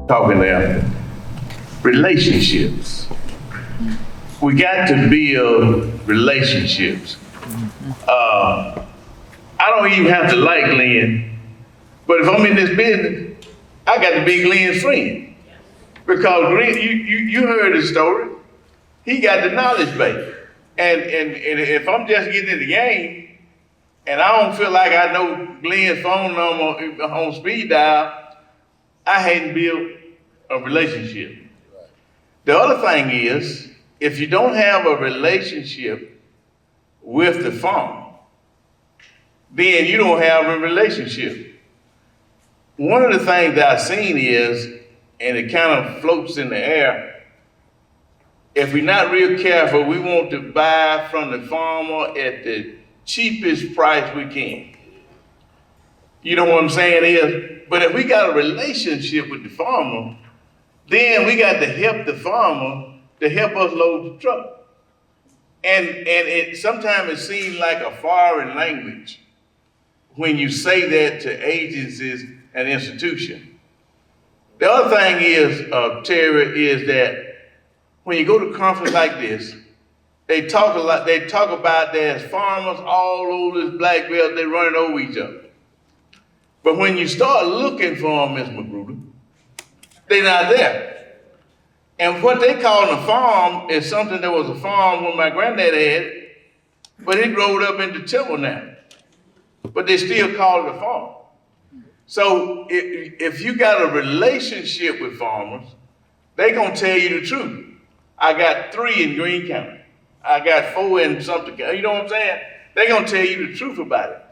talking there, relationships. We got to build relationships. I don't even have to like Glenn, but if I'm in this business, I got to be Glenn's friend. Because Glenn, you heard the story. He got the knowledge base. And if I'm just getting in the game and I don't feel like I know Glenn's phone number on speed dial, I hadn't built a relationship. The other thing is, if you don't have a relationship with the farm, then you don't have a relationship. One of the things that I've seen is, and it kind of floats in the air, if we're not real careful, we want to buy from the farmer at the cheapest price we can. You know what I'm saying is, but if we got a relationship with the farmer, then we got to help the farmer to help us load the truck. And it sometimes it seems like a foreign language when you say that to agencies and institutions. The other thing is, Terry, is that when you go to a conference like this, they talk a lot. They talk about there's farmers all over this black belt. They're running over each other. But when you start looking for them, Ms. Magruder, they're not there. And what they call a farm is something that was a farm when my granddad had, but it growed up into timber now. But they still call it a farm. So if you got a relationship with farmers, they gonna tell you the truth. I got 3 in Greene County. I got 4 in something. You know what I'm saying? They gonna tell you the truth about it.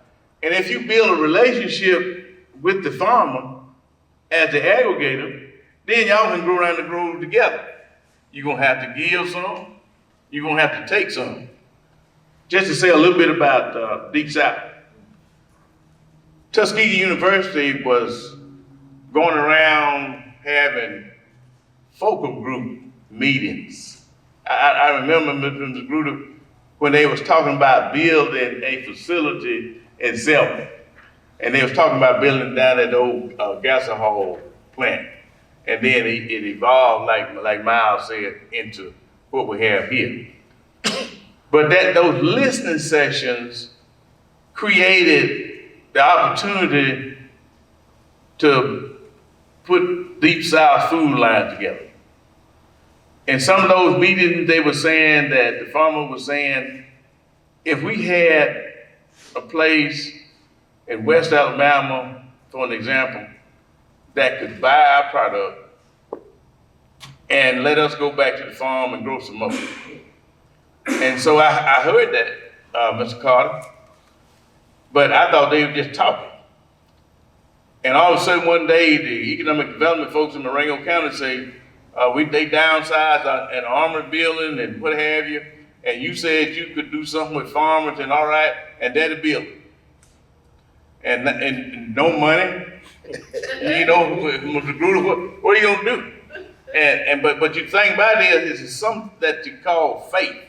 And if you build a relationship with the farmer as the aggregator, then y'all can grow around the grove together. You're gonna have to give some, you're gonna have to take some. Just to say a little bit about Deep South. Tuskegee University was going around having focal group meetings. I remember Ms. Magruder when they was talking about building a facility in Selma. And they was talking about building down at the old gasohol plant. And then it evolved, like Miles said, into what we have here. But those listening sessions created the opportunity to put Deep South food lines together. In some of those meetings, they were saying that the farmer was saying, if we had a place in West Alabama, for an example, that could buy our product and let us go back to the farm and grow some more. And so I heard that, Mr. Carter, but I thought they were just talking. And all of a sudden one day, the economic development folks in Marengo County say, they downsized an armory building and what have you, and you said you could do something with farmers and all right, and that'll build. And no money, you know, Mr. Gruder, what are you gonna do? But you think about it is something that you call faith.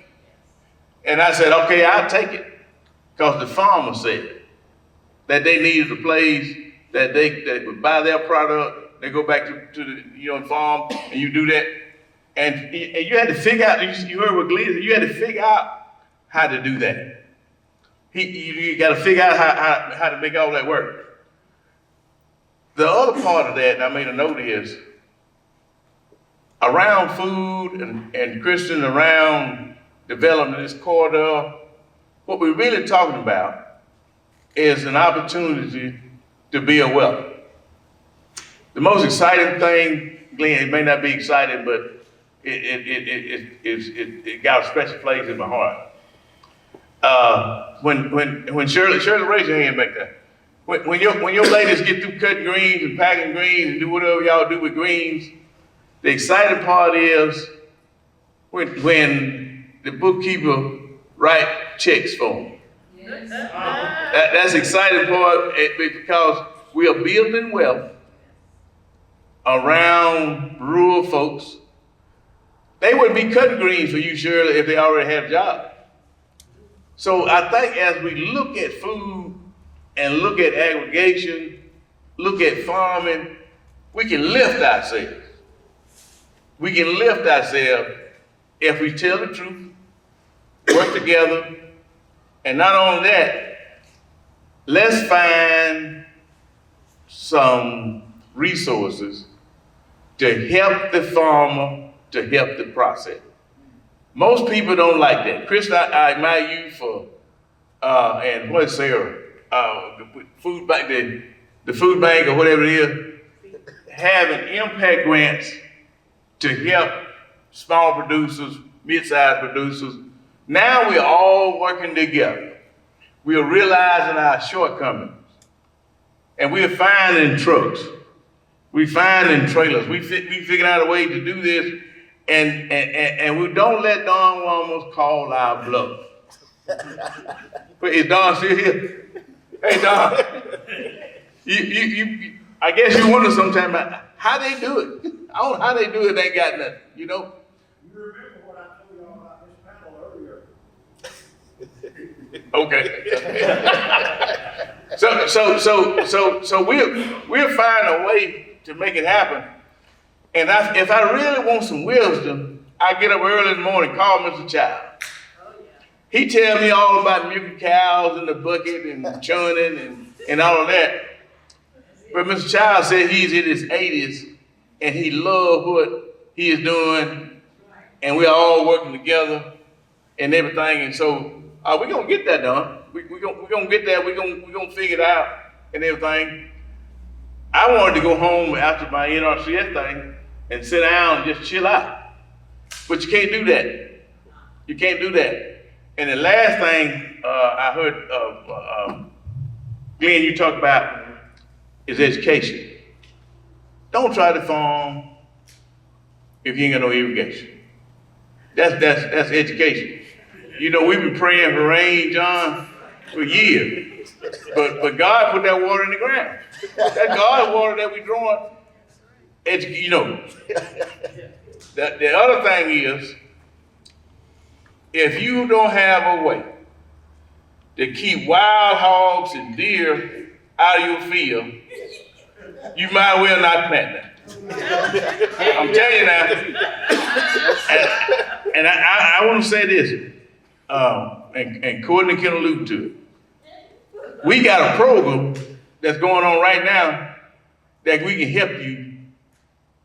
And I said, okay, I'll take it, because the farmer said that they needed a place that they would buy their product, they go back to the farm, and you do that. And you had to figure out, you heard what Glenn said, you had to figure out how to do that. You got to figure out how to make all that work. The other part of that, and I made a note, is around food and Christian, around development of this corridor, what we're really talking about is an opportunity to build wealth. The most exciting thing, Glenn, it may not be exciting, but it got a special place in my heart. When Shirley, raise your hand back there. When your ladies get through cutting greens and packing greens and do whatever y'all do with greens, the exciting part is when the bookkeeper write checks for them. Yes. That's the exciting part, because we are building wealth around rural folks. They wouldn't be cutting greens for you, Shirley, if they already had a job. So I think as we look at food and look at aggregation, look at farming, we can lift ourselves. We can lift ourselves if we tell the truth, work together, and not only that, let's find some resources to help the farmer, to help the process. Most people don't like that. Chris, I admire you for, and what's Sarah, the food bank, the food bank or whatever it is, having impact grants to help small producers, mid-sized producers. Now we're all working together. We are realizing our shortcomings. And we're finding trucks. We're finding trailers. We figured out a way to do this, and we don't let Don Ramos call our bluff. But is Don still here? Hey, Don. I guess you wonder sometimes how they do it. I don't know how they do it. They ain't got nothing, you know. You remember what I told y'all about this panel earlier? Okay. So we'll find a way to make it happen. And if I really want some wisdom, I get up early in the morning, call Mr. Child. He tell me all about milking cows in the bucket and churning and all of that. But Mr. Child said he's in his 80s and he loves what he is doing, and we're all working together and everything. And so we're gonna get that done. We're gonna get that. We're gonna figure it out and everything. I wanted to go home after my NRCS thing and sit down and just chill out. But you can't do that. You can't do that. And the last thing I heard Glenn, you talked about is education. Don't try to farm if you ain't got no irrigation. That's education. You know, we've been praying for rain, John, for years. But God put that water in the ground. That God's water that we're drawing, you know. The other thing is, if you don't have a way to keep wild hogs and deer out of your field, you might well not plant them. I'm telling you now. And I want to say this, and Courtney can allude to it. We got a program that's going on right now that we can help you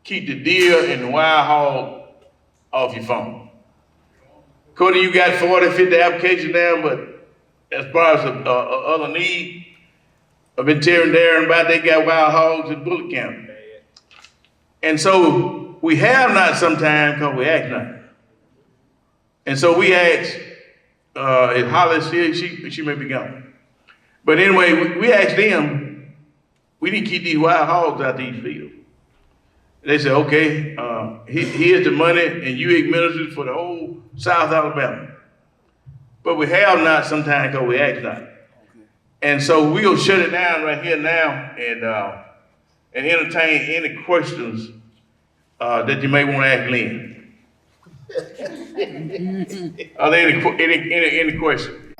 keep the deer and the wild hog off your farm. Courtney, you got 40, 50 applications now, but as far as other need, I've been tearing Darren about they got wild hogs in Bullitt County. And so we have not sometimes because we ask not. And so we asked, if Holly's here, she may be gone. But anyway, we asked them, we need to keep these wild hogs out these fields. They said, okay, here's the money and you administer for the whole South Alabama. But we have not sometimes because we ask not. And so we'll shut it down right here now and entertain any questions that you may want to ask Lynn. Are there any questions?